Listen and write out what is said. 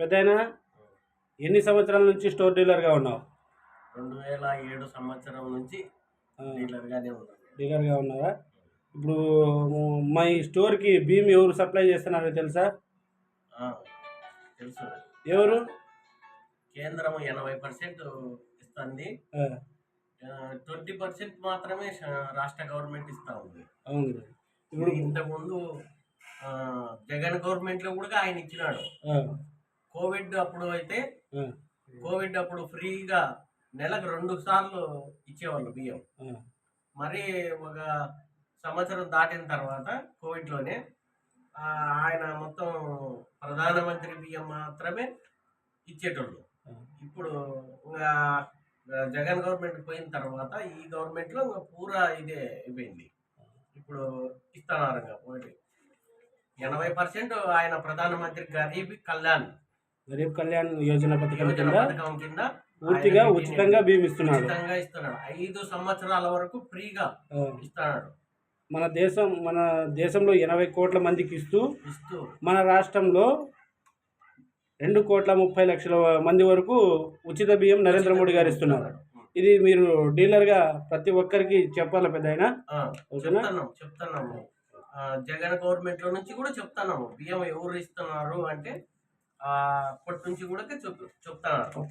పెద్దాయనా ఎన్ని సంవత్సరాల నుంచి స్టోర్ డీలర్గా ఉన్నావు? 2007 సంవత్సరం నుంచి డీలర్గా ఉన్నారా? ఇప్పుడు మా ఈ స్టోర్కి భీమ్ ఎవరు సప్లై చేస్తున్నారో తెలుసా? తెలుసు. ఎవరు? కేంద్రం 80% ఇస్తుంది, 20% మాత్రమే రాష్ట్ర గవర్నమెంట్ ఇస్తా ఉంది. అవును. ఇప్పుడు ఇంతకుముందు జగన్ గవర్నమెంట్ లో కూడా ఆయన ఇచ్చినాడు. కోవిడ్ అప్పుడు అయితే కోవిడ్ అప్పుడు ఫ్రీగా నెలకు 2 సార్లు ఇచ్చేవాళ్ళు బియ్యం. మరి ఒక సంవత్సరం దాటిన తర్వాత కోవిడ్లోనే ఆయన మొత్తం ప్రధానమంత్రి బియ్యం మాత్రమే ఇచ్చేటోళ్ళు. ఇప్పుడు ఇంకా జగన్ గవర్నమెంట్ పోయిన తర్వాత ఈ గవర్నమెంట్లో పూరా ఇదే అయిపోయింది. ఇప్పుడు ఇస్తున్నారు 80% ఆయన ప్రధానమంత్రి గరీబ్ కళ్యాణ్ యోజన పథకం కింద పూర్తిగా ఉచితంగా బియ్యం ఇస్తున్నాడు. 5 సంవత్సరాల వరకు ఫ్రీగా ఇస్తున్నాడు. మన దేశంలో 80 కోట్ల మందికి ఇస్తూ మన రాష్ట్రంలో 2,30,00,000 మంది వరకు ఉచిత బియ్యం నరేంద్ర మోడీ గారు ఇస్తున్నారు. ఇది మీరు డీలర్గా ప్రతి ఒక్కరికి చెప్పాలి పెద్దాయనా? చెప్తున్నాము. జగన్ గవర్నమెంట్ లో నుంచి కూడా చెప్తున్నాము, బియ్యం ఎవరు ఇస్తున్నారు అంటే అప్పటి నుంచి కూడా చెప్తున్నారు.